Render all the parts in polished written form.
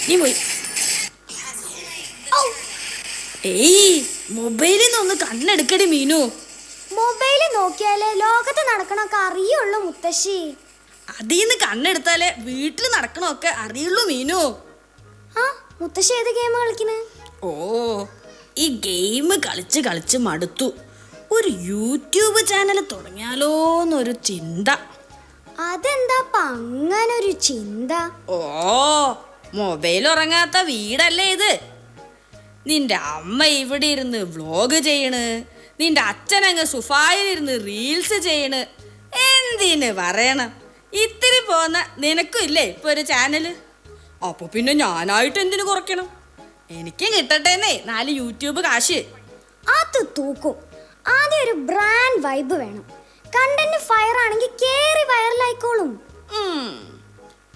നീ പോയി. ഏയ്, മൊബൈലിൽ നിന്നൊന്ന് കണ്ണെടുക്കടി മീനു. മൊബൈല് നോക്കിയാലേ ലോകത്ത് നടക്കണൊക്കെ അറിയുള്ളൂ മുത്തശ്ശി. അതിന്ന് കണ്ണെടുത്താലേ വീട്ടിൽ നടക്കണൊക്കെ അറിയുള്ളൂ മീനു. ആ മുത്തശ്ശി ഏത് ഗെയിം കളിക്കണേ? ഓ, ഈ ഗെയിം കളിച്ച് കളിച്ച് മടുത്തു. ഒരു യൂട്യൂബ് ചാനൽ തുടങ്ങിയാലോന്നൊരു ചിന്ത. അതെന്താ അങ്ങനൊരു ചിന്ത? ഓ, മൊബൈൽ ഉറങ്ങാത്ത വീടല്ലേ ഇത്. നിന്റെ അമ്മ ഇവിടെ ഇരുന്ന് വ്ലോഗ് ചെയ്യണ്, നിന്റെ അച്ഛനങ്ങ് സുഫായിലിരുന്ന് റീൽസ് ചെയ്യണ്. എന്തിന് പറയണം, ഇത്തിരി പോന്ന നിനക്കും ഇല്ലേ ഇപ്പൊ ഒരു ചാനല്. അപ്പൊ പിന്നെ ഞാനായിട്ട് എന്തിനു കുറയ്ക്കണം? എനിക്കും കിട്ടട്ടേന്നേ 4 യൂട്യൂബ് കാശ്. അത് തൂക്കും. ആദ്യം ഒരു ബ്രാൻഡ് വൈബ് വേണം. കണ്ടന്റ് ഫയർ ആണെങ്കിൽ കേറി വൈറലായിക്കോളും.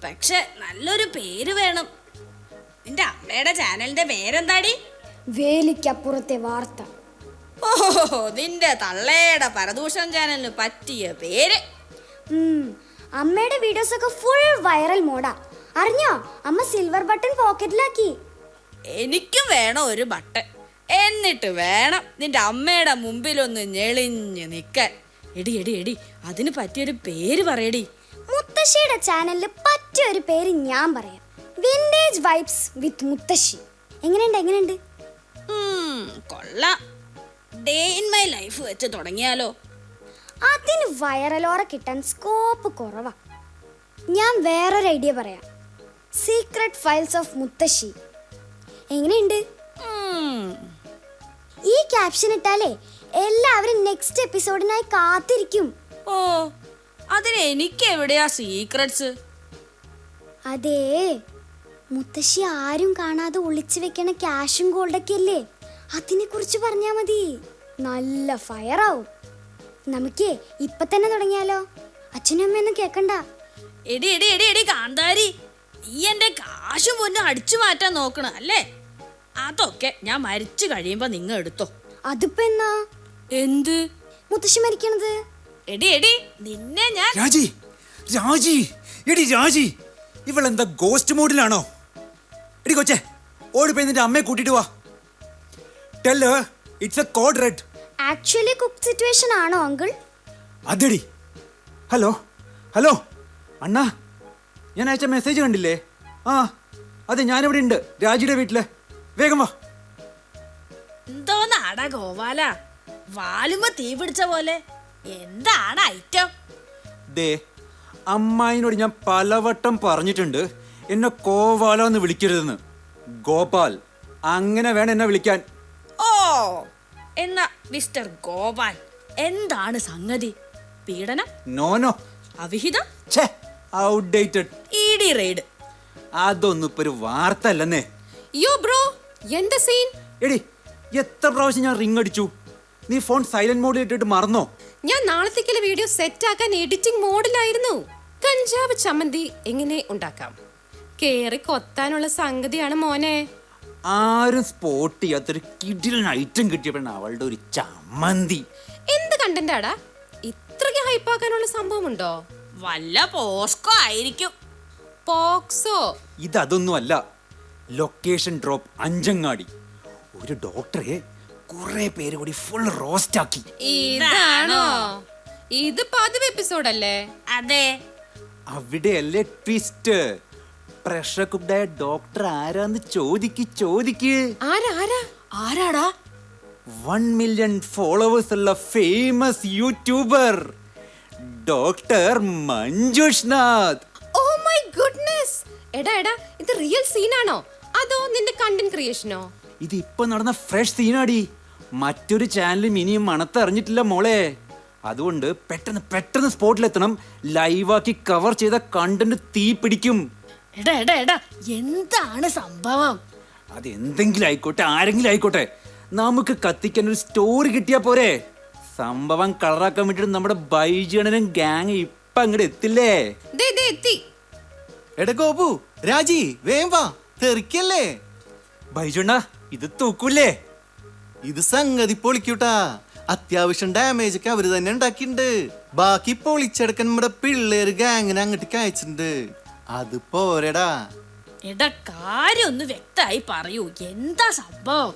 പക്ഷെ നല്ലൊരു പേര് വേണം. നിന്റെ അമ്മയുടെ ചാനലിന്റെ പേരെന്താടി? വേലിക്കപ്പുറത്തെ വാർത്ത. ഓഹോ, നിന്റെ തള്ളയുടെ പരദൂഷൺ ചാനലിന് പറ്റിയ പേര്. അമ്മയുടെ വീഡിയോസ് ഒക്കെ ഫുൾ വൈറൽ മോഡാ. അറിഞ്ഞോ, അമ്മ സിൽവർ ബട്ടൺ പോക്കറ്റിലാക്കി. എനിക്കും വേണം ഒരു ബട്ടൺ. എന്നിട്ട് വേണം നിന്റെ അമ്മയുടെ മുമ്പിലൊന്ന് ഞെളിഞ്ഞ് നിൽക്കാൻ. എടി എടി എടി, അതിന് പറ്റിയൊരു പേര് പറയടി. മുത്തശ്ശിയുടെ ചാനലിൽ പറ്റിയൊരു പേര് ഞാൻ പറയാം. വിന്റേജ് വൈബ്സ് വിത്ത് മുത്തശ്ശി. എങ്ങനെയുണ്ട്? കൊള്ളാം. ഡേ ഇൻ മൈ ലൈഫ് വെച്ച് തുടങ്ങിയാലോ? അതിന് വൈറലോറ കിട്ടാൻ സ്കോപ്പ് കുറവാ. ഞാൻ വേറൊരു ഐഡിയ പറയാം. സീക്രട്ട് ഫയൽസ് ഓഫ് മുത്തശ്ശി. എങ്ങനെയുണ്ട്? ഈ ക്യാപ്ഷൻ ഇട്ടാലേ എല്ലാവരും നെക്സ്റ്റ് എപ്പിസോഡിനായി കാത്തിരിക്കും. ഓ, അതിന് എനിക്ക് എവിടെയാ സീക്രട്സ്? അതേ, മുത്തശ്ശി ആരും കാണാതെ ഒളിച്ചു വെക്കണ ക്യാഷും ഗോൾഡൊക്കെ അല്ലേ, അതിനെ കുറിച്ച് പറഞ്ഞാ മതി. നല്ല ഫയറാവും. നമുക്ക് ഇപ്പൊ തന്നെ തുടങ്ങിയാലോ? അച്ഛനും അമ്മയൊന്നും കേക്കണ്ട. എടി എടി എടി എടി കാന്താരി, നീ എന്റെ കാശും പൊന്നും അടിച്ചു മാറ്റാൻ നോക്കണ അല്ലേ? അതൊക്കെ ഞാൻ മരിച്ചു കഴിയുമ്പോ നിങ്ങ എടുത്തോ. അതിപ്പോ എന്നാ? എന്ത് മുത്തശ്ശി മരിക്കണത്? എടി എടി, നിന്നെ ഞാൻ രാജി രാജി എടി രാജി, ഇവളെന്താ ഗോസ്റ്റ് മോഡിലാണോ? എടി കൊച്ചേ, ഓടിപ്പോയി നിന്റെ അമ്മയെ കൂട്ടിട്ട് വാ. Tell her it's A code red. Actually cook situation ആണോ അങ്കിൾ? അതെടി. ഹലോ ഹലോ അണ്ണാ, ഞാൻ അയച്ച മെസ്സേജ് കണ്ടില്ലേ? ആ അതെ, ഞാനിവിടെ ഉണ്ട്, രാജിയുടെ വീട്ടില്. വേഗം വാ. എന്തോന്നാടാ ഗോപാല, വാലുമ്പോ തീ പിടിച്ച പോലെ. എന്താണ് ഐറ്റം? ദേ, അമ്മായിനോട് ഞാൻ പലവട്ടം പറഞ്ഞിട്ടുണ്ട് എന്നെ കോവാല എന്ന് വിളിക്കരുതെന്ന്. ഗോപാൽ, അങ്ങനെ വേണം എന്നെ വിളിക്കാൻ. ഓ, എന്നാ മിസ്റ്റർ ഗോപാൽ, എന്താണ് സംഗതി? പീഡനം? നോനോ, അവിഹിതം? ഛേ, ഔട്ട്ഡേറ്റഡ്. ED raid? അതൊന്നും ഇപ്പൊ ഒരു വാർത്ത അല്ലെന്നേ. യോ ബ്രോ, എന്താ സീൻ? എടി, എത്ര പ്രാവശ്യം ഞാൻ റിംഗ് അടിച്ചു, നീ ഫോൺ സൈലന്റ് മോഡിൽ ഇട്ടിട്ട് മറന്നോ? ഞാൻ നാളത്തേക്കുള്ള വീഡിയോ സെറ്റ് ആക്കാൻ എഡിറ്റിംഗ് മോഡിലായിരുന്നു. കഞ്ചാവ് ചമ്മന്തി എങ്ങനെ ഉണ്ടാക്കാം കേറി കൊത്താനുള്ള സംഗതിയാണ് മോനെ. ആരും സ്പോട്ട് ചെയ്യാത്തൊരു കിടിലൻ ഐറ്റം കിട്ടിയപ്പോഴാണ് അവളുടെ ഒരു ചമ്മന്തി. എന്ത് കണ്ടന്റാടാ? ഇത്രയ്ക്ക് ഹൈപ്പാക്കാനുള്ള സംഭവം ഉണ്ടോ? വല്ല പോസ്കോ ആയിരിക്കും. പോക്സോ? ഇതൊന്നും അല്ല. Location drop Anchangadi. ഒരു ഡോക്ടറെ കുറെ പേര് കൂടി ഫുൾ റോസ്റ്റ് ആക്കി. ഇതാണോ? ഇത് 10 എപ്പിസോഡല്ലേ? അതെ. അവിടെയല്ലേ ട്വിസ്റ്റ്. പ്രഷർ കുക്ക്ഡായ ഡോക്ടർ ആരാന്ന് ചോദിക്ക്. ആരാടാ? 1 മില്യൺ ഫോളോവേഴ്സ് ഉള്ള famous youtuber doctor Manjush Nath. Oh my goodness. എടാ ഇത് റിയൽ സീനാണോ അതോ നിന്റെ കണ്ടന്റ് ക്രിയേഷനോ? ഇത് ഇപ്പൊ നടന്ന ഫ്രഷ് സീനാടി. മറ്റൊരു ചാനലും ഇനിയും മണത്തറിഞ്ഞിട്ടില്ല മോളെ. അതുകൊണ്ട് പെട്ടെന്ന് സ്പോട്ടിലെത്തണം. ലൈവാക്കി കവർ ചെയ്ത കണ്ടന്റ് തീ പിടിക്കും. എടാ എന്താണ് സംഭവം? അതെന്തെങ്കിലും ആയിക്കോട്ടെ, ആരെങ്കിലും ആയിക്കോട്ടെ, നമുക്ക് കത്തിക്കാൻ ഒരു സ്റ്റോറി കിട്ടിയാ പോരെ. സംഭവം കളറാക്കാൻ വേണ്ടിട്ട് നമ്മുടെ ബൈജണനും ഗാങ് ഇപ്പൊ അങ്ങോട്ട് എത്തില്ലേ? എത്തി. എടാ ഗോപു, രാജി, വേം വാ, തെറിക്കല്ലേ. ബൈജണ്ണ, ഇത് തൂക്കൂലേ? ഇത് സംഗതി പൊളിക്കൂട്ടാ. അത്യാവശ്യം ഡാമേജ് ഒക്കെ അവര് തന്നെ ഉണ്ടാക്കിയിട്ടുണ്ട്. ബാക്കി പൊളിച്ചെടുക്കാൻ നമ്മുടെ പിള്ളേര് ഗാങ്ങിനെ അങ്ങോട്ട് അയച്ചിട്ടുണ്ട്. അത് പോരടാ. എടാ കാര്യം ഒന്ന് വ്യക്തമായി പറയൂ, എന്താ സംഭവം?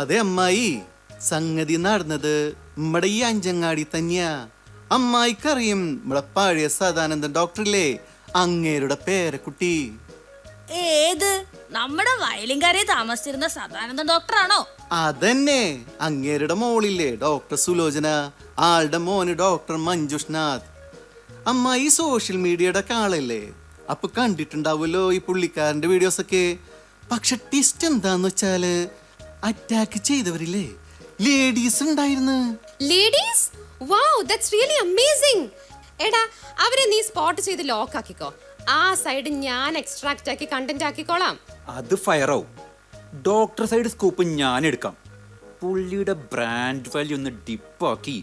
അതെ അമ്മായി, സംഗതി നടന്നത് നമ്മുടെ ഈ അഞ്ചങ്ങാടി തന്നെയാ. അമ്മായിക്കറിയും നമ്മുടെ പഴയ സദാനന്ദൻ ഡോക്ടറില്ലേ, അങ്ങേരുടെ പേരക്കുട്ടി. ഏത് നമ്മുടെ വയലിൻകരയിൽ താമസിച്ചിരുന്ന സദാനന്ദ ഡോക്ടറാണോ? അതന്നെ, അങ്ങേരുടെ മോളില്ലേ ഡോക്ടർ സുലോചന, ആളുടെ മോന് ഡോക്ടർ മഞ്ജുഷ്നാഥ്. അമ്മായി സോഷ്യൽ മീഡിയയുടെ ആളല്ലേ, അപ്പൊ കണ്ടിട്ടുണ്ടാവുമല്ലോ ഈ പുള്ളിക്കാരന്റെ വീഡിയോസ് ഒക്കെ. പക്ഷെ ട്വിസ്റ്റ് എന്താന്ന് വെച്ചാല് അറ്റാക്ക് ചെയ്തവരില്ലേ ലേഡീസ് ഉണ്ടായിരുന്നു. Ladies? Wow, that's really amazing. എടാ അവരെ നീ സ്പോട്ട് ചെയ്ത് ലോക്ക് ആക്കിക്കോ. ആ സൈഡ് ഞാൻ എക്സ്ട്രാക്ട് ആക്കി കണ്ടന്റ് ആക്കിക്കോളാം. അത് ഫയറാവും. ഡോക്ടർ സൈഡ് സ്കൂപ്പ് ഞാൻ എടുക്കാം. പുള്ളിയുടെ ബ്രാൻഡ് വാല്യൂ ഒന്ന് ഡിപ്പാക്കി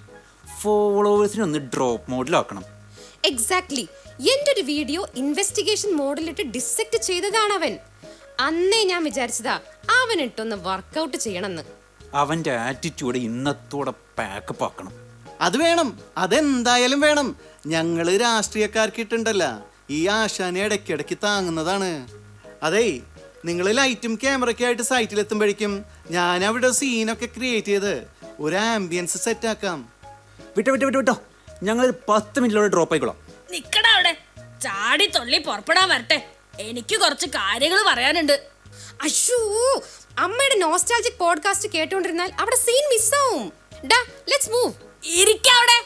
ഫോളോവേഴ്സിനെ ഒന്ന് ഡ്രോപ്പ് മോഡിലാക്കണം. എക്സാക്ട്ലി. എൻ്റെ ഒരു വീഡിയോ ഇൻവെസ്റ്റിഗേഷൻ മോഡിലിട്ട് ഡിസെക്ട് ചെയ്തതാണ് അവൻ. അന്നേ ഞാൻ വിചാരിച്ചതാ അവനിട്ടൊന്ന് വർക്കൗട്ട് ചെയ്യണമെന്ന്. അവന്റെ ആറ്റിറ്റ്യൂഡ് ഇന്നത്തോടെ പാക്കപ്പ് ആക്കണം. അത് വേണം, അതെന്തായാലും വേണം. ഞങ്ങള് രാഷ്ട്രീയക്കാർക്ക് ഇട്ടുണ്ടല്ല, ഈ ആശാനെ ഇടയ്ക്കിടയ്ക്ക് താങ്ങുന്നതാണ്. അതേ, നിങ്ങൾ ലൈറ്റും ക്യാമറയ്ക്ക് ആയിട്ട് സൈറ്റിലെത്തുമ്പോഴേക്കും ഞാൻ അവിടെ സീനൊക്കെ ക്രിയേറ്റ് ചെയ്ത് ഒരു ആംബിയൻസ് സെറ്റ് ആക്കാം. വിട്ടോ ഞങ്ങൾ 10 മിനിറ്റിലൂടെ ഡ്രോപ്പ് ആയിക്കോളാം. നിക്കടാ അവിടെ, ചാടി തൊള്ളി പുറപ്പെടാൻ വരട്ടെ, എനിക്ക് കുറച്ച് കാര്യങ്ങൾ പറയാനുണ്ട്. അയ്യോ, അമ്മയുടെ നോസ്റ്റാൾജിക് പോഡ്കാസ്റ്റ് കേട്ടോണ്ടിരുന്നാൽ അവിടെ സീൻ മിസ്സാവും. ഡാ, ലെറ്റ്സ് മൂവ്. ഇരിക്കവിടെ,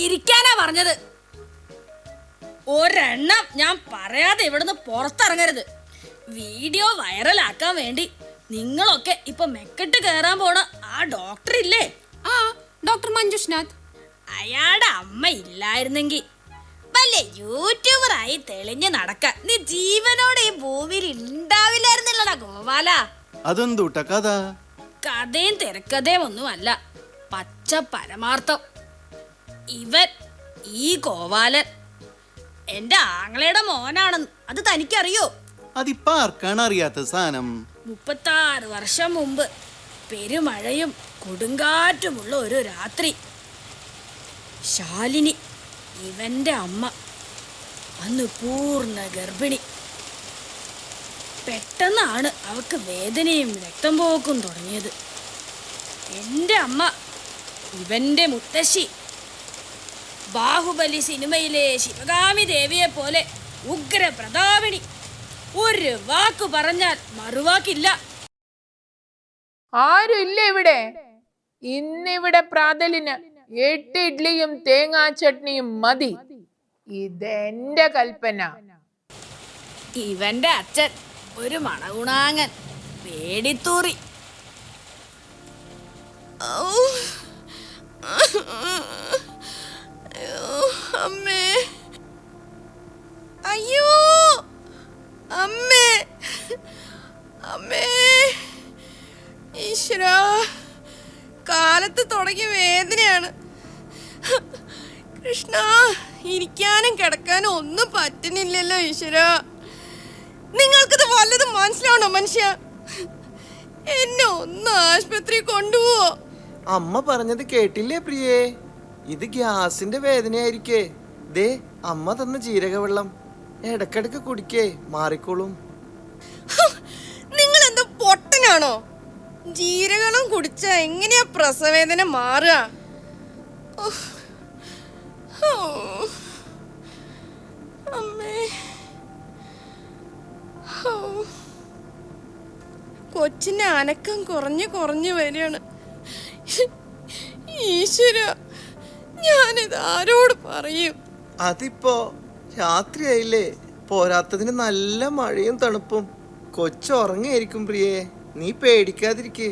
ഇരിക്കാനാ പറഞ്ഞത്. ഒരെണ്ണം ഞാൻ പറയാതെ ഇവിടുന്ന് പുറത്തിറങ്ങരുത്. വീഡിയോ വൈറലാക്കാൻ വേണ്ടി നിങ്ങളൊക്കെ ഇപ്പൊ മെക്കെട്ട് കയറാൻ പോണ ആ ഡോക്ടർ ഇല്ലേ, ആ ഡോക്ടർ മഞ്ജുഷ്നാഥ്, അയാളുടെ അമ്മ ഇല്ലായിരുന്നെങ്കിൽ വല്ല യൂട്യൂബറായി തെളിഞ്ഞു നടക്കാൻ നീ ജീവനോടെ ഈ ഭൂമിയിൽ ഉണ്ടാവില്ലായിരുന്നില്ലടാ ഗോപാല. അതെന്തൂട്ട കഥ? കഥയും തിരക്കഥയും ഒന്നുമല്ല, പച്ച പരമാർത്ഥം. ഇവൻ ഈ ഗോപാലൻ എന്റെ ആങ്ങളയുടെ മോനാണെന്ന് അത് തനിക്കറിയോ? അതിപ്പോ ആർക്കാണ് അറിയാത്ത സാധനം? 36 വർഷം മുമ്പ് പെരുമഴയും കൊടുങ്കാറ്റുമുള്ള ഒരു രാത്രി ശാലിനി, ഇവന്റെ അമ്മ, അന്ന് പൂർണ്ണ ഗർഭിണി. പെട്ടെന്നാണ് അവക്ക് വേദനയും രക്തം പോക്കും തുടങ്ങിയത്. എൻ്റെ അമ്മ, ഇവന്റെ മുത്തശ്ശി, ബാഹുബലി സിനിമയിലെ ശിവകാമി ദേവിയെ പോലെ ഉഗ്ര പ്രതാപിണി. ഒരു വാക്കു പറഞ്ഞാൽ മറുവാക്കില്ല. ആരുമില്ല ഇവിടെ. ഇന്നിവിടെ പ്രാതലിന് 8 ഇഡ്ലിയും തേങ്ങാ ചട്നിയും മതി. ഇതെന്റെ കൽപ്പന. ഇവന്റെ അച്ഛൻ ഒരു മണഗുണാങ്ങൻ, പേടിത്തൂറി. അമ്മേ, അയ്യോ അമ്മേ, അമ്മേ, ഈശ്വരാ, കാലത്ത് തുടങ്ങിയ വേദനയാണ്. കൃഷ്ണ, ഇരിക്കാനും കിടക്കാനും ഒന്നും പറ്റുന്നില്ലല്ലോ ഈശ്വരാ. നിങ്ങൾക്കിത് വല്ലതും മനസ്സിലാവണോ മനുഷ്യ? എന്നെ ഒന്ന് ആശുപത്രി കൊണ്ടുപോവോ? അമ്മ പറഞ്ഞത് കേട്ടില്ലേ പ്രിയേ? ഇത് ഗ്യാസിന്റെ വേദനയായിരിക്കേ. ദേ അമ്മ തന്ന ജീരകവെള്ളം ഇടക്കിടക്ക് കുടിക്കേ, മാറിക്കോളും. നിങ്ങൾ എന്തോ പൊട്ടനാണോ? ജീരകം കുടിച്ച എങ്ങനെയാ പ്രസവേദന മാറുക? അമ്മേ, കൊച്ചിന്റെ അനക്കം കുറഞ്ഞു വരികയാണ്. ഈശ്വര, ഞാനിത് ആരോട് പറയും? അതിപ്പോ രാത്രിയായില്ലേ, പോരാത്തതിന് നല്ല മഴയും തണുപ്പും. കൊച്ചുറങ്ങിയായിരിക്കും പ്രിയേ, നീ പേടിക്കാതിരിക്കേ.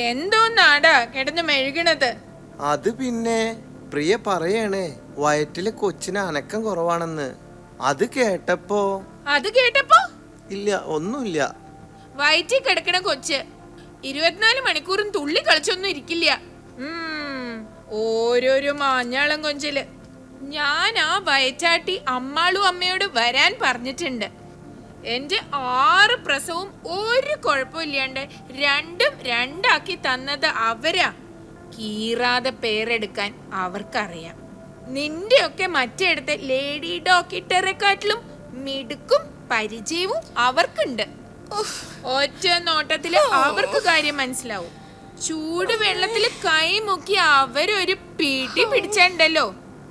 എന്തോന്നാടാ കിടന്ന് മെഴുകണത്? അത് പിന്നെ പ്രിയ പറയണേ, വയറ്റിലെ കൊച്ചിന് അനക്കം കുറവാണെന്ന്. അത് കേട്ടപ്പോ ഇല്ല, ഒന്നുമില്ല. വയറ്റിൽ കിടക്കണ കൊച്ച് 24 മണിക്കൂറും തുള്ളി കളിച്ചൊന്നും ഇരിക്കില്ല. ഓരോരോ മാഞ്ഞാളം കൊഞ്ചല്. ഞാൻ ആ വയറ്റാട്ടി അമ്മാളും അമ്മയോട് വരാൻ പറഞ്ഞിട്ടുണ്ട്. എന്റെ 6 പ്രസവവും ഒരു കുഴപ്പമില്ലാണ്ട് 2 2 ആക്കി തന്നത് അവരാ. കീറാതെ പേരെടുക്കാൻ അവർക്കറിയാം. നിന്റെയൊക്കെ മറ്റേടത്തെ ലേഡി ഡോക്ടറെക്കാട്ടിലും മിടുക്കും പരിചയവും അവർക്കുണ്ട്. ഒറ്റ നോട്ടത്തില് അവർക്ക് കാര്യം മനസ്സിലാവും. ചൂട് വെള്ളത്തിൽ കൈ മുക്കി അവരൊരു പിടി പിടിച്ചുണ്ടല്ലോ,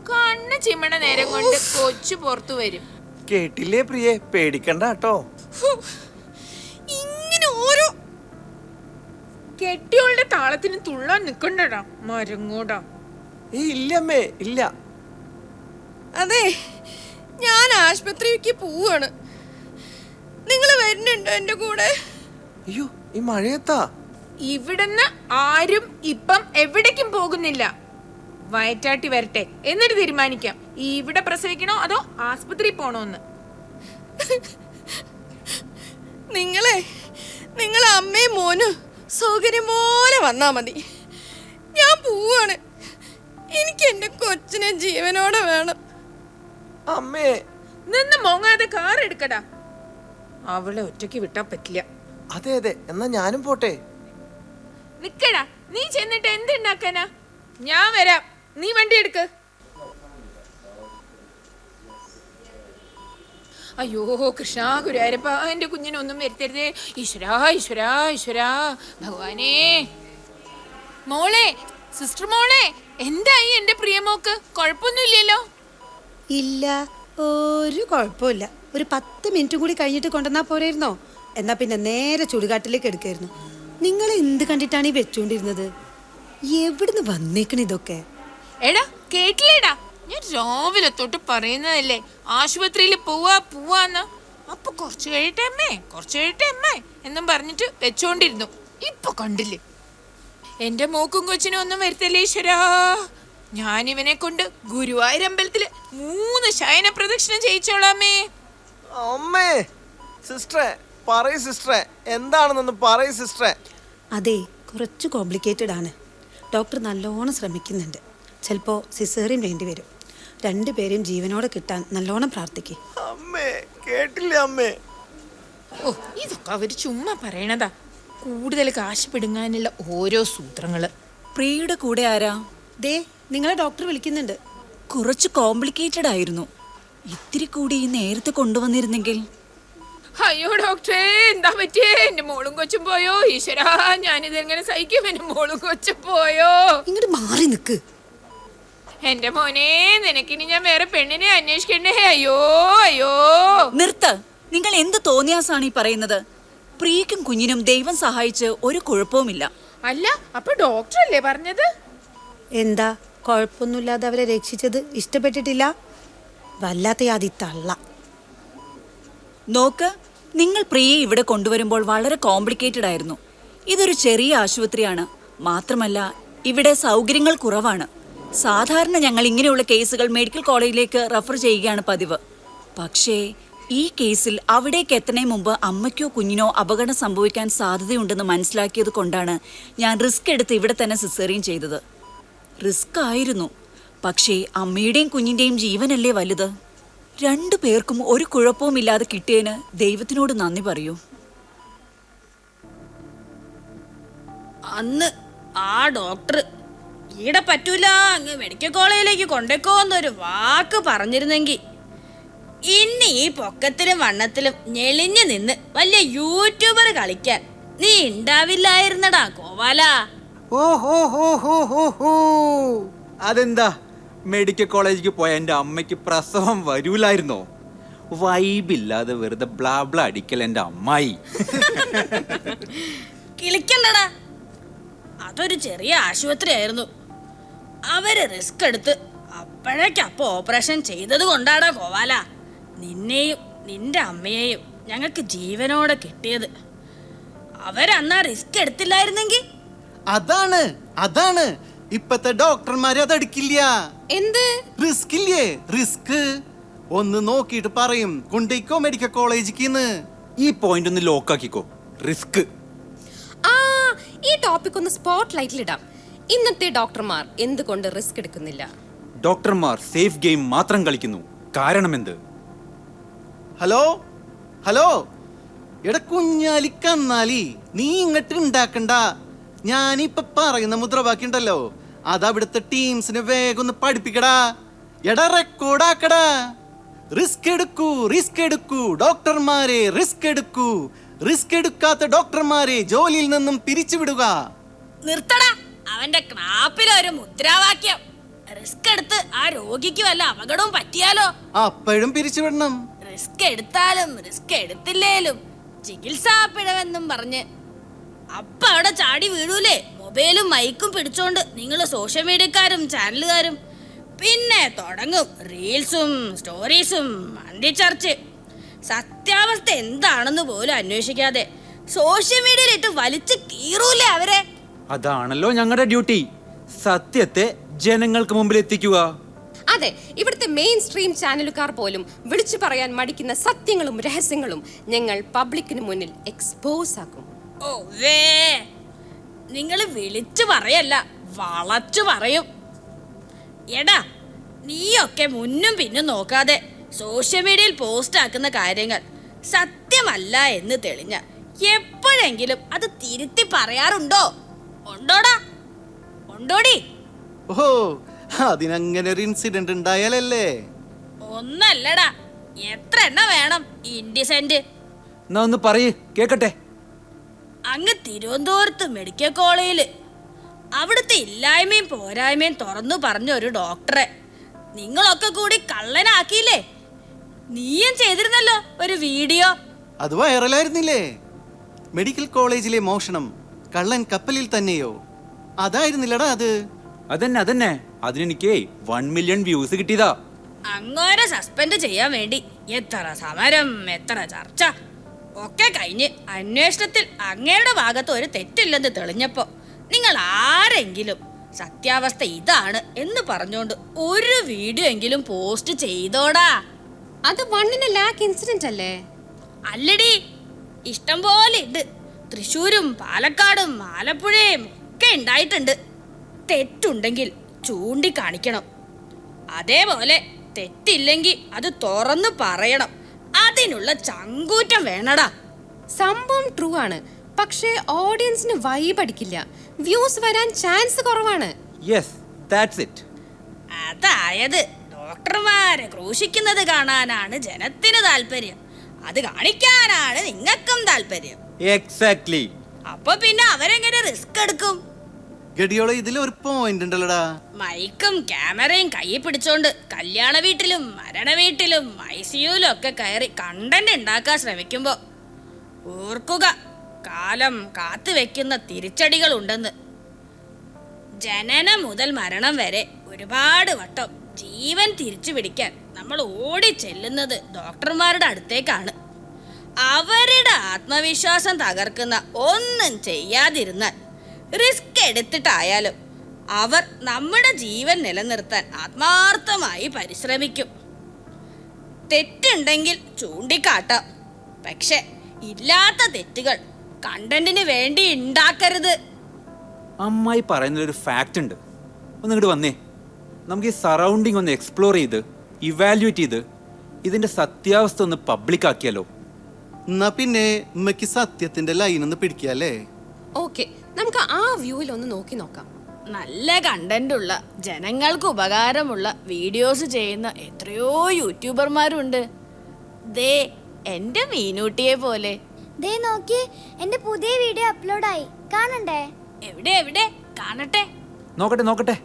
കണ്ണ് ചിമ്മണ നേരം കൊണ്ട് കൊച്ചു പുറത്തു വരും. കേട്ടില്ലേ പ്രിയെ, പേടിക്കണ്ട കേട്ടോ. ഇങ്ങനെ ഓരോ കെട്ടിയോളുടെ താളത്തിന് തുള്ളാൻ നിക്കണ്ടടാ മരങ്ങോടാ. ഇല്ലമ്മേ ഇല്ല. അതെ, ഞാൻ ആശുപത്രിക്ക് പോവാണ്. നിങ്ങൾ വരുന്നുണ്ടോ എന്റെ കൂടെ? അയ്യോ, ഈ മഴയത്താ? ഇവിടുന്ന് ആരും ഇപ്പം എവിടേക്കും പോകുന്നില്ല. വയറ്റാട്ടി വരട്ടെ, എന്നിട്ട് തീരുമാനിക്കാം ഇവിടെ പ്രസവിക്കണോ അതോ ആസ്പത്രി പോണോന്ന്. നിങ്ങൾ അമ്മയും മോനും സൗകര്യം പോലെ വന്നാ മതി. ഞാൻ പോവാണ്. എനിക്ക് എന്റെ കൊച്ചിനെ ജീവനോടെ വേണം. അമ്മേ, നിന്ന് മോങ്ങാതെ കാർ എടുക്കടാ. അവളെ ഒറ്റയ്ക്ക് വിട്ടാ പറ്റില്ല. അതെ അതെ, എന്നാ ഞാനും പോട്ടെ. നിക്കടാ, നീ ചെന്നിട്ട് എന്തുണ്ടാക്കാനാ? ഞാൻ വരാം, നീ വണ്ടി എടുക്ക്. അയ്യോ കൃഷ്ണ ഗുരുവായൂരപ്പ, എന്റെ കുഞ്ഞിനൊന്നും വരുത്തരുതേ. ഈശ്വരാ ഈശ്വരാ ഈശ്വരാ ഭഗവാനേ. മോളെ, സിസ്റ്റർ മോളെ, എന്തായി എന്റെ പ്രിയമോക്ക്? കുഴപ്പമൊന്നുമില്ലല്ലോ? ഇല്ല, ഒരു കുഴപ്പമില്ല. ഒരു 10 മിനിറ്റ് കൂടി കഴിഞ്ഞിട്ട് കൊണ്ടുവന്നാ പോരായിരുന്നോ? എന്നാ പിന്നെ നേരെ ചുടുകാട്ടിലേക്ക് എടുക്കായിരുന്നു. നിങ്ങൾ എന്ത് കണ്ടിട്ടാണ് ഈ വെച്ചോണ്ടിരുന്നത്? എവിടുന്ന് വന്നേക്കണ ഇതൊക്കെ? എടാ കേട്ടില്ലേടാ, ഞാൻ രാവിലെ തൊട്ട് പറയുന്നതല്ലേ ആശുപത്രിയിൽ പോവാന്ന്. അപ്പൊ കുറച്ച് കഴിയട്ടെ അമ്മേ എന്നും പറഞ്ഞിട്ട് വെച്ചോണ്ടിരുന്നു. ഇപ്പൊ കണ്ടില്ലേ, എന്റെ മോക്കും കൊച്ചിനും ഒന്നും വരുത്തല്ലേ ഈശ്വരാ. ഞാനിവനെ കൊണ്ട് ഗുരുവായൂരമ്പലത്തില് 3 ശയന പ്രദക്ഷിണം ചെയ്യിച്ചോളാമേ. അമ്മേ, സിസ്റ്ററെ പറയ് സിസ്റ്ററെ, എന്താണെന്നൊന്ന് പറയ് സിസ്റ്ററെ. അതെ, കുറച്ച് കോംപ്ലിക്കേറ്റഡ് ആണ്. ഡോക്ടർ നല്ലോണം ശ്രമിക്കുന്നുണ്ട്. ചിലപ്പോൾ സിസേറിയൻ വേണ്ടി വരും. 2 പേരെയും ജീവനോടെ കിട്ടാൻ നല്ലോണം പ്രാർത്ഥിക്കും. അമ്മേ, കേട്ടില്ലേ അമ്മേ? ഓ, ഇതൊക്കെ അവര് ചുമ്മാ പറയണതാ. കൂടുതൽ കാശ് പിടുങ്ങാനുള്ള ഓരോ സൂത്രങ്ങള്. പ്രിയയുടെ കൂടെ ആരാ? ദേ, നിങ്ങളെ ഡോക്ടർ വിളിക്കുന്നുണ്ട്. കുറച്ച് കോംപ്ലിക്കേറ്റഡ് ആയിരുന്നു. ഇത്തിരി കൂടി നേരത്തെ കൊണ്ടുവന്നിരുന്നെങ്കിൽ. അയ്യോ ഡോക്ടറെ, എന്താ പറ്റിയേ? എന്റെ മോളും കൊച്ചും പോയോ ഈശ്വരാ, ഞാനിതെങ്ങനെ സഹിക്കും? എന്റെ മോളും കൊച്ചും പോയോ? ഇങ്ങോട്ട് മാറി നിക്ക്. എന്റെ മോനെ, നിനക്കിനി ഞാൻ വേറെ പെണ്ണിനെ അന്വേഷിക്കണ്ടേ? അയ്യോ അയ്യോ. നിർത്ത്. നിങ്ങൾ എന്ത് തോന്നിയാസാണ് ഈ പറയുന്നത്? പ്രിയക്കും കുഞ്ഞിനും ദൈവം സഹായിച്ച് ഒരു കുഴപ്പവുമില്ല. അല്ല, അപ്പൊ ഡോക്ടർ അല്ലേ പറഞ്ഞത്? എന്താ, കുഴപ്പമൊന്നുമില്ലാതെ അവരെ രക്ഷിച്ചത് ഇഷ്ടപ്പെട്ടിട്ടില്ല? വല്ലാത്ത യാതി തള്ള. നോക്ക്, നിങ്ങൾ പ്രിയയെ ഇവിടെ കൊണ്ടുവരുമ്പോൾ വളരെ കോംപ്ലിക്കേറ്റഡ് ആയിരുന്നു. ഇതൊരു ചെറിയ ആശുപത്രിയാണ്. മാത്രമല്ല ഇവിടെ സൗകര്യങ്ങൾ കുറവാണ്. സാധാരണ ഞങ്ങൾ ഇങ്ങനെയുള്ള കേസുകൾ മെഡിക്കൽ കോളേജിലേക്ക് റെഫർ ചെയ്യുകയാണ് പതിവ്. പക്ഷേ ഈ കേസിൽ അവിടേക്ക് എത്തുന്നതിന് മുമ്പ് അമ്മയ്ക്കോ കുഞ്ഞിനോ അപകടം സംഭവിക്കാൻ സാധ്യതയുണ്ടെന്ന് മനസ്സിലാക്കിയത് കൊണ്ടാണ് ഞാൻ റിസ്ക് എടുത്ത് ഇവിടെ തന്നെ സിസേറിയൻ ചെയ്തത്. റിസ്ക് ആയിരുന്നു, പക്ഷേ അമ്മയുടെയും കുഞ്ഞിൻ്റെയും ജീവനല്ലേ വലുത്. 2 പേർക്കും ഒരു കുഴപ്പവുമില്ലാതെ കിട്ടിയതിന് ദൈവത്തിനോട് നന്ദി പറയൂ. അന്ന് ആ ഡോക്ടർ ഈടെ പറ്റൂല, അങ്ങ് മെഡിക്കൽ കോളേജിലേക്ക് കൊണ്ടേക്കോന്നൊരു വാക്ക് പറഞ്ഞിരുന്നെങ്കിൽ ഇനി ഈ പൊക്കത്തിലും വണ്ണത്തിലും ഞെളിഞ്ഞു നിന്ന് വലിയ യൂട്യൂബർ കളിക്കാൻ നീ ഉണ്ടാവില്ലായിരുന്നടാ കോവാല. അതെന്താ, മെഡിക്കൽ കോളേജിലേക്ക് പോയ എൻ്റെ അമ്മയ്ക്ക് പ്രസവം വരൂലായിരുന്നോ? വൈബില്ലാതെ വെറുതെ ബ്ലാബ്ല അടിക്കൽ എൻ്റെ അമ്മായി. കിളിക്കണ്ടടാ, അതൊരു ചെറിയ ആശുപത്രി ആയിരുന്നു. അവര് റിസ്ക് എടുത്ത് അപ്പോഴേക്കപ്പൊ ഓപ്പറേഷൻ ചെയ്തത് കൊണ്ടാടാ കോവാല നിന്നെയും നിന്റെ അമ്മയെയും ഞങ്ങൾക്ക് ജീവനോടെ കിട്ടിയത്. അവരന്നാ റിസ്ക് എടുത്തില്ലായിരുന്നെങ്കിൽ. അതാണ് ഇപ്പത്തെ ഡോക്ടർമാര് അതെടുക്കില്ല. എന്ത് റിസ്ക് ഇല്ലേ? റിസ്ക് ഒന്ന് നോക്കിയിട്ട് പറയും കൊണ്ടേക്കോ മെഡിക്കൽ കോളേജിക്ക്. ഈ പോയിന്റ് ഒന്ന് ലോക്കാക്കിക്കോ. റിസ്ക്. ഈ ടോപ്പിക് ഒന്ന് സ്പോട്ട് ലൈറ്റിലിടാം. ഇന്നത്തെ ഡോക്ടർമാർ എന്തുകൊണ്ട് റിസ്ക് എടുക്കുന്നില്ല? ഡോക്ടർമാർ സേഫ് ഗെയിം മാത്രം കളിക്കുന്നു. കാരണം എന്ത്? ഹലോ എടാ കുഞ്ഞാലി കന്നാലി, നീ ഇങ്ങോട്ട് ഉണ്ടാക്കണ്ട. ഞാനിപ്പൊ പറയുന്ന മുദ്രാവാക്യം ഉണ്ടല്ലോ, അത് അവിടുത്തെ ടീംസിനെ വേഗം ഒന്ന് പഠിപ്പിക്കടാ. എടാ റെക്കോർഡാക്കടാ. റിസ്ക് എടുക്കൂ, റിസ്ക് എടുക്കൂ ഡോക്ടർമാരെ, റിസ്ക് എടുക്കൂ. റിസ്ക് എടുക്കാത്ത ഡോക്ടർമാരെ ജോലിയിൽ നിന്നും പിരിച്ചുവിടുക. നിർത്തടാ അവന്റെ ക്രാപ്പിലൊരു മുദ്രാവാക്യം. റിസ്ക് എടുത്ത് ആ രോഗിക്ക് വല്ല അപകടവും പറ്റിയാലോ? അപ്പോഴും പിരിച്ചുവിടണം. റിസ്ക് എടുത്താലും റിസ്ക് എടുത്തില്ലേലും ചികിത്സാ പിഴവെന്നും പറഞ്ഞ് അപ്പ അവിടെ ചാടി വീഴൂലേ മൊബൈലും മൈക്കും പിടിച്ചോണ്ട് നിങ്ങൾ സോഷ്യൽ മീഡിയക്കാരും ചാനലുകാരും. പിന്നെ തുടങ്ങും റീൽസും സ്റ്റോറീസും മണ്ടിച്ചർച്ച്. സത്യാവസ്ഥ എന്താണെന്ന് പോലും അന്വേഷിക്കാതെ സോഷ്യൽ മീഡിയയിലിട്ട് വലിച്ചു കീറൂലേ അവരെ. അതാണല്ലോ ഞങ്ങളുടെ ഡ്യൂട്ടി, സത്യത്തെ ജനങ്ങൾക്ക് മുമ്പിൽ എത്തിക്കുക. അതെ, ഇവിടുത്തെ മെയിൻ സ്ട്രീം ചാനലുകാർ പോലും വിളിച്ചു പറയാൻ മടിക്കുന്ന സത്യങ്ങളും രഹസ്യങ്ങളും ഞങ്ങൾ പബ്ലിക്കിന് മുന്നിൽ എക്സ്പോസ് ആക്കും. ഓ വേ, നിങ്ങൾ വിളിച്ചു പറയല്ല, വളച്ചു പറയും. എടാ നീയൊക്കെ മുന്നും പിന്നും നോക്കാതെ സോഷ്യൽ മീഡിയയിൽ പോസ്റ്റ് ആക്കുന്ന കാര്യങ്ങൾ സത്യമല്ല എന്ന് തെളിഞ്ഞ എപ്പോഴെങ്കിലും അത് തിരുത്തി പറയാറുണ്ടോ? ഉണ്ടോടാ? ഉണ്ടോടി? ഓഹോ, അതിനങ്ങനെ ഒരു ഇൻസിഡന്റ് ഉണ്ടായാലല്ലേ? ഒന്നല്ലടാ, എത്ര എണ്ണ വേണം ഇൻഡിസെന്റ്? എന്നാ ഒന്ന് പറയ് കേക്കട്ടെ. അങ്ങ് തിരുവനന്തപുരത്ത് മെഡിക്കൽ കോളേജില് അവിടുത്തെ ഇല്ലായ്മയും പോരായ്മയും തുറന്നു പറഞ്ഞ ഒരു ഡോക്ടറെ നിങ്ങളൊക്കെ കൂടി കള്ളനാക്കിയില്ലേ? നീയും ചെയ്തിരുന്നല്ലോ ഒരു വീഡിയോ. അത് വൈറലായിരുന്നില്ലേ? മെഡിക്കൽ കോളേജിലെ മോഷണം, കള്ളൻ കപ്പലിൽ തന്നെയോ? അതായിരുന്നില്ലടാ അത്? അതന്നെ അതിനെനിക്ക് 1 മില്യൺ വ്യൂസ് കിട്ടിയതാ. അങ്ങോരെ സസ്പെൻഡ് ചെയ്യാൻ വേണ്ടി എത്ര സമരം, എത്ര ചർച്ച ഒക്കെ കഴിഞ്ഞ് അന്വേഷണത്തിൽ അങ്ങയുടെ ഭാഗത്ത് ഒരു തെറ്റില്ലെന്ന് തെളിഞ്ഞപ്പോ നിങ്ങൾ ആരെങ്കിലും സത്യാവസ്ഥ ഇതാണ് എന്ന് പറഞ്ഞോണ്ട് ഒരു വീഡിയോ എങ്കിലും പോസ്റ്റ് ചെയ്തോടാ? അത് 1 ലാഖ് ഇൻസിഡന്റ് അല്ലേ? അല്ലടി, ഇഷ്ടം പോലെ ഉണ്ട്. തൃശ്ശൂരും പാലക്കാടും ആലപ്പുഴയും ഒക്കെ ഉണ്ടായിട്ടുണ്ട്. തെറ്റുണ്ടെങ്കിൽ ചൂണ്ടിക്കാണിക്കണം. അതേപോലെ തെറ്റില്ലെങ്കിൽ അത് തുറന്നു പറയണം. അതിനുള്ള ചങ്കൂറ്റം വേണടാ. സംഭവം ട്രൂ ആണ്, പക്ഷേ ഓഡിയൻസിന് വൈബ് അടിക്കില്ല, വ്യൂസ് വരാൻ ചാൻസ് കുറവാണ്. Yes, that's it. അതായത് ഡോക്ടർമാരെ ക്രൂശിക്കുന്നത് കാണാനാണ് ജനത്തിന് താല്പര്യം, അത് കാണിക്കാനാണ് നിങ്ങൾക്കും താല്പര്യം. എക്സാക്ട്ലി. അപ്പൊ പിന്നെ അവരെങ്ങനെ റിസ്ക് എടുക്കും? ഗഡിയോളെ, ഇതിൽ ഒരു പോയിന്റ് ഉണ്ടല്ലോടാ. മൈക്കും ക്യാമറയും കയ്യിൽ പിടിച്ചോണ്ട് കല്യാണ വീട്ടിലും മരണ വീട്ടിലും ICUലും ഒക്കെ കയറി കണ്ടന്റ് ഉണ്ടാക്കാൻ ശ്രമിക്കുമ്പോ ഓർക്കുക, കാലം കാത്തുവെക്കുന്ന തിരിച്ചടികൾ ഉണ്ടെന്ന്. ജനനം മുതൽ മരണം വരെ ഒരുപാട് വട്ടം ജീവൻ തിരിച്ചു പിടിക്കാൻ നമ്മൾ ഓടി ചെല്ലുന്നത് ഡോക്ടർമാരുടെ അടുത്തേക്കാണ്. അവരുടെ ആത്മവിശ്വാസം തകർക്കുന്ന ഒന്നും ചെയ്യാതിരുന്നാൽ, റിസ്ക് എടുത്തിട്ടായാലും അവർ നമ്മുടെ ജീവൻ നിലനിർത്താൻ ആത്മാർത്ഥമായി പരിശ്രമിക്കും. തെറ്റുണ്ടെങ്കിൽ ചൂണ്ടിക്കാട്ടാം, പക്ഷെ ഇല്ലാത്ത തെറ്റുകൾ കണ്ടന്റിന് വേണ്ടി ഉണ്ടാക്കരുത്. അമ്മായി പറയുന്നതിലൊരു ഫാക്റ്റ് ഉണ്ട്. ഒന്ന് ഇങ്ങോട്ട് വന്നേ, നമുക്ക് ഈ സറൗണ്ടിങ് ഒന്ന് എക്സ്പ്ലോർ ചെയ്ത് ഇവാലുവേറ്റ് ചെയ്ത് ഇതിന്റെ സത്യാവസ്ഥ ഒന്ന് പബ്ലിക് ആക്കിയാലോ? എന്നാ പിന്നെ ഉമ്മയ്ക്ക് സത്യത്തിന്റെ ലൈൻ ഒന്ന് പിടിക്കല്ലേ? ഓക്കെ, നമുക്ക് ആ വ്യൂവിൽ ഒന്ന് നോക്കി നോക്കാം. നല്ല കണ്ടന്റ് ഉള്ള ജനങ്ങൾക്ക് ഉപകാരമുള്ള വീഡിയോസ് ചെയ്യുന്ന എത്രയോ യൂട്യൂബർമാരുണ്ട്. ദേ എന്റെ മീനൂട്ടിയെ പോലെ. ദേ നോക്കി, എന്റെ പുതിയ വീഡിയോ അപ്ലോഡായി, കാണണ്ടേ? എവിടെ എവിടെ കാണട്ടെ. നോക്കട്ടെ